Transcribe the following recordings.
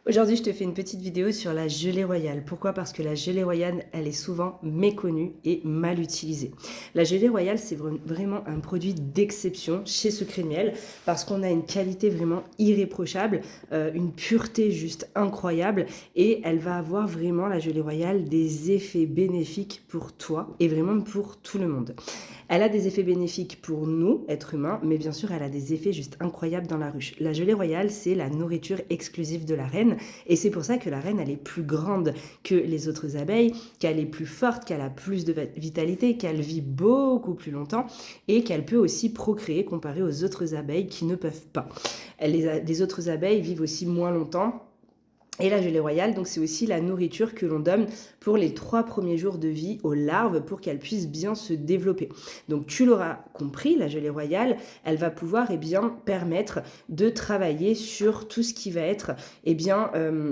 Aujourd'hui, je te fais une petite vidéo sur la gelée royale. Pourquoi? Parce que la gelée royale, elle est souvent méconnue et mal utilisée. La gelée royale, c'est vraiment un produit d'exception chez Secret Miel parce qu'on a une qualité vraiment irréprochable, une pureté juste incroyable et elle va avoir vraiment, la gelée royale, des effets bénéfiques pour toi et vraiment pour tout le monde. Elle a des effets bénéfiques pour nous, êtres humains, mais bien sûr, elle a des effets juste incroyables dans la ruche. La gelée royale, c'est la nourriture exclusive de la reine, et c'est pour ça que la reine, elle est plus grande que les autres abeilles, qu'elle est plus forte, qu'elle a plus de vitalité, qu'elle vit beaucoup plus longtemps, et qu'elle peut aussi procréer comparée aux autres abeilles qui ne peuvent pas. Les autres abeilles vivent aussi moins longtemps, et la gelée royale, donc c'est aussi la nourriture que l'on donne pour les 3 premiers jours de vie aux larves pour qu'elles puissent bien se développer. Donc tu l'auras compris, la gelée royale, elle va pouvoir permettre de travailler sur tout ce qui va être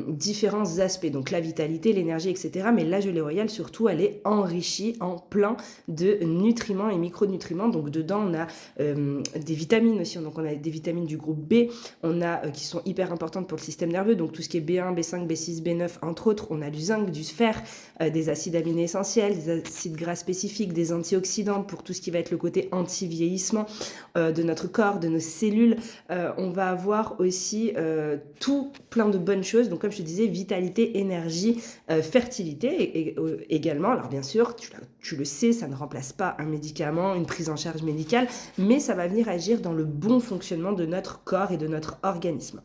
différents aspects, donc la vitalité, l'énergie, etc. Mais la gelée royale, surtout, elle est enrichie en plein de nutriments et micronutriments. Donc dedans, on a des vitamines aussi, donc on a des vitamines du groupe B, on a qui sont hyper importantes pour le système nerveux, donc tout ce qui est B1, B5, B6, B9, entre autres. On a du zinc, du fer, des acides aminés essentiels, des acides gras spécifiques, des antioxydants pour tout ce qui va être le côté anti-vieillissement de notre corps, de nos cellules. On va avoir aussi tout plein de bonnes choses. Donc comme je te disais, vitalité, énergie, fertilité également. Alors bien sûr, tu le sais, ça ne remplace pas un médicament, une prise en charge médicale, mais ça va venir agir dans le bon fonctionnement de notre corps et de notre organisme.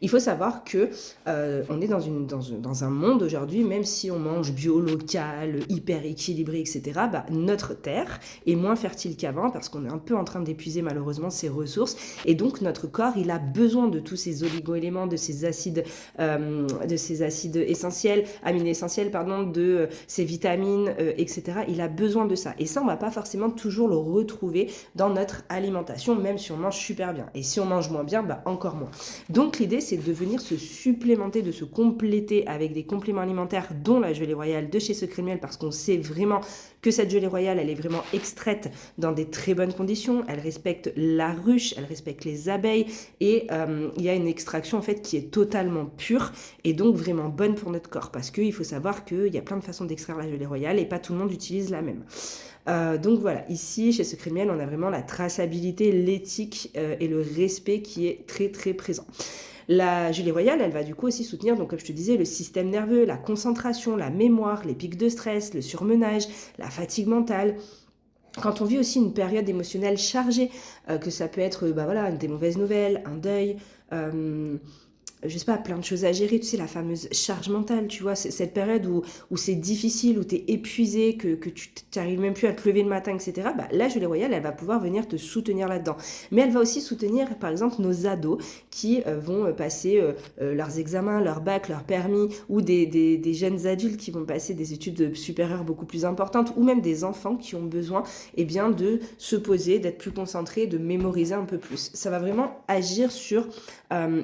Il faut savoir que on est dans un monde aujourd'hui, même si on mange bio, local, hyper équilibré, etc., notre terre est moins fertile qu'avant parce qu'on est un peu en train d'épuiser malheureusement ses ressources. Et donc notre corps, il a besoin de tous ces oligo-éléments, de ces acides essentiels, aminés essentiels, de ces vitamines, etc. Il a besoin de ça. Et ça, on va pas forcément toujours le retrouver dans notre alimentation, même si on mange super bien. Et si on mange moins bien, encore moins. Donc l'idée, c'est de venir se supplémenter, de se compléter avec des compléments alimentaires, dont la gelée royale de chez Secret Miel, parce qu'on sait vraiment que cette gelée royale, elle est vraiment extraite dans des très bonnes conditions. Elle respecte la ruche, elle respecte les abeilles, et il y a une extraction en fait qui est totalement pure et donc vraiment bonne pour notre corps, parce qu'il faut savoir qu'il y a plein de façons d'extraire la gelée royale et pas tout le monde utilise la même. Donc voilà, ici chez Secret Miel, on a vraiment la traçabilité, l'éthique et le respect qui est très très présent. La gelée royale, elle va du coup aussi soutenir, donc comme je te disais, le système nerveux, la concentration, la mémoire, les pics de stress, le surmenage, la fatigue mentale. Quand on vit aussi une période émotionnelle chargée, que ça peut être des mauvaises nouvelles, un deuil, je sais pas, plein de choses à gérer, tu sais, la fameuse charge mentale, tu vois, c'est cette période où c'est difficile, où t'es épuisé, que tu n'arrives même plus à te lever le matin, etc. La gelée royale, elle va pouvoir venir te soutenir là-dedans. Mais elle va aussi soutenir, par exemple, nos ados qui vont passer leurs examens, leur bac, leur permis, ou des jeunes adultes qui vont passer des études supérieures beaucoup plus importantes, ou même des enfants qui ont besoin de se poser, d'être plus concentrés, de mémoriser un peu plus. Ça va vraiment agir sur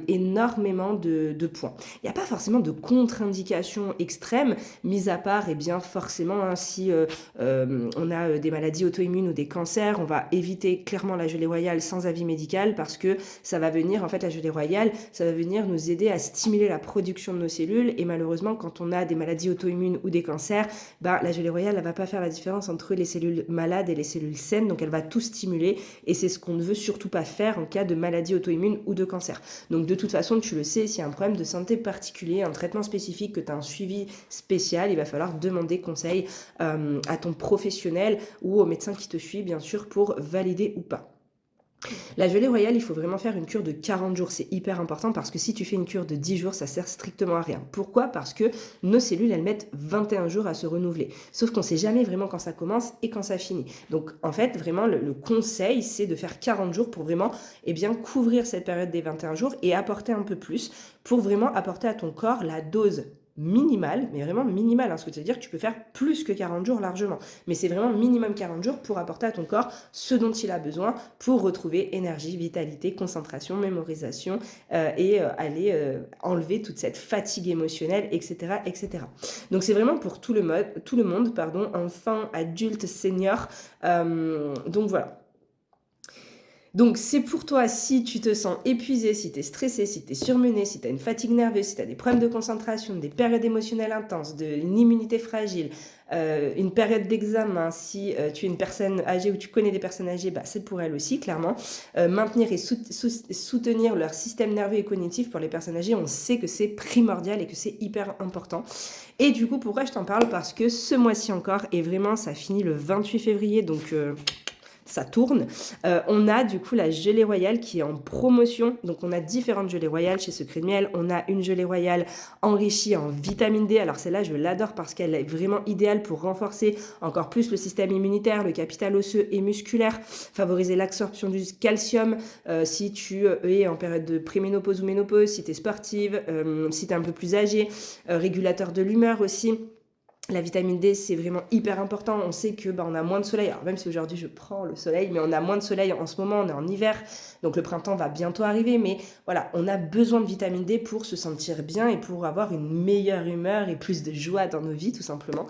énormément de points. Il n'y a pas forcément de contre-indication extrême, mis à part, forcément, si on a des maladies auto-immunes ou des cancers, on va éviter clairement la gelée royale sans avis médical, parce que ça va venir, en fait, la gelée royale, ça va venir nous aider à stimuler la production de nos cellules, et malheureusement, quand on a des maladies auto-immunes ou des cancers, la gelée royale, elle va pas faire la différence entre les cellules malades et les cellules saines, donc elle va tout stimuler, et c'est ce qu'on ne veut surtout pas faire en cas de maladie auto-immune ou de cancer. Donc de toute façon, tu le sais, s'il y a un problème de santé particulier, un traitement spécifique, que tu as un suivi spécial, il va falloir demander conseil à ton professionnel ou au médecin qui te suit, bien sûr, pour valider ou pas. La gelée royale, il faut vraiment faire une cure de 40 jours. C'est hyper important parce que si tu fais une cure de 10 jours, ça sert strictement à rien. Pourquoi? Parce que nos cellules, elles mettent 21 jours à se renouveler. Sauf qu'on ne sait jamais vraiment quand ça commence et quand ça finit. Donc, en fait, vraiment, le conseil, c'est de faire 40 jours pour vraiment couvrir cette période des 21 jours et apporter un peu plus pour vraiment apporter à ton corps la dose minimale, mais vraiment minimale, ce que ça veut dire que tu peux faire plus que 40 jours largement, mais c'est vraiment minimum 40 jours pour apporter à ton corps ce dont il a besoin pour retrouver énergie, vitalité, concentration, mémorisation et aller enlever toute cette fatigue émotionnelle, etc., etc. Donc c'est vraiment pour tout le monde, enfant, adulte, senior, donc voilà. Donc c'est pour toi si tu te sens épuisé, si tu es stressé, si tu es surmené, si tu as une fatigue nerveuse, si tu as des problèmes de concentration, des périodes émotionnelles intenses, une immunité fragile, une période d'examen, si tu es une personne âgée ou tu connais des personnes âgées, bah, c'est pour elles aussi, clairement. Maintenir et soutenir leur système nerveux et cognitif pour les personnes âgées, on sait que c'est primordial et que c'est hyper important. Et du coup, pourquoi je t'en parle? Parce que ce mois-ci encore, et vraiment ça finit le 28 février, donc ça tourne. On a du coup la gelée royale qui est en promotion. Donc on a différentes gelées royales chez Secret de Miel. On a une gelée royale enrichie en vitamine D. Alors celle-là, je l'adore parce qu'elle est vraiment idéale pour renforcer encore plus le système immunitaire, le capital osseux et musculaire, favoriser l'absorption du calcium si tu es en période de préménopause ou ménopause, si tu es sportive, si tu es un peu plus âgé, régulateur de l'humeur aussi. La vitamine D, c'est vraiment hyper important. On sait que on a moins de soleil. Alors même si aujourd'hui je prends le soleil, mais on a moins de soleil en ce moment, on est en hiver. Donc le printemps va bientôt arriver. Mais voilà, on a besoin de vitamine D pour se sentir bien et pour avoir une meilleure humeur et plus de joie dans nos vies, tout simplement.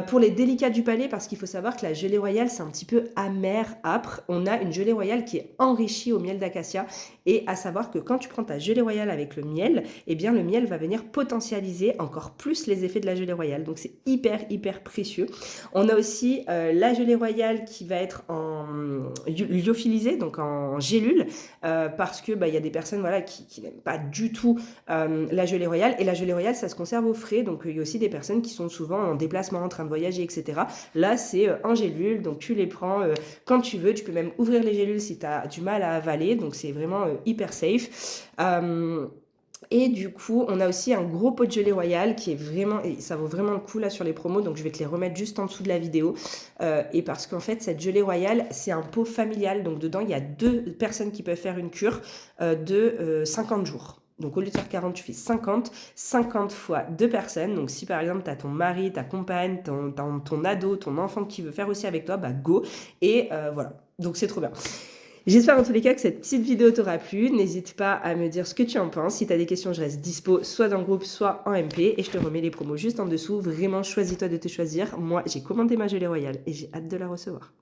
Pour les délicats du palais, parce qu'il faut savoir que la gelée royale, c'est un petit peu amer, âpre. On a une gelée royale qui est enrichie au miel d'acacia. Et à savoir que quand tu prends ta gelée royale avec le miel, eh bien le miel va venir potentialiser encore plus les effets de la gelée royale. Donc c'est hyper précieux. On a aussi la gelée royale qui va être en lyophilisée, donc en gélule, parce que y a des personnes qui n'aiment pas du tout la gelée royale. Et la gelée royale, ça se conserve au frais. Donc il y a aussi des personnes qui sont souvent en déplacement, en train de voyager, etc. Là, c'est en gélule, donc tu les prends quand tu veux. Tu peux même ouvrir les gélules si tu as du mal à avaler. Donc c'est vraiment hyper safe. Et du coup, on a aussi un gros pot de gelée royale qui est vraiment, et ça vaut vraiment le coup là sur les promos, donc je vais te les remettre juste en dessous de la vidéo. Et parce qu'en fait, cette gelée royale, c'est un pot familial, donc dedans, il y a 2 personnes qui peuvent faire une cure de 50 jours. Donc au lieu de faire 40, tu fais 50 fois 2 personnes. Donc si par exemple, tu as ton mari, ta compagne, ton ado, ton enfant qui veut faire aussi avec toi, go. Et voilà, donc c'est trop bien. J'espère en tous les cas que cette petite vidéo t'aura plu. N'hésite pas à me dire ce que tu en penses. Si tu as des questions, je reste dispo soit dans le groupe, soit en MP. Et je te remets les promos juste en dessous. Vraiment, choisis-toi de te choisir. Moi, j'ai commandé ma gelée royale et j'ai hâte de la recevoir.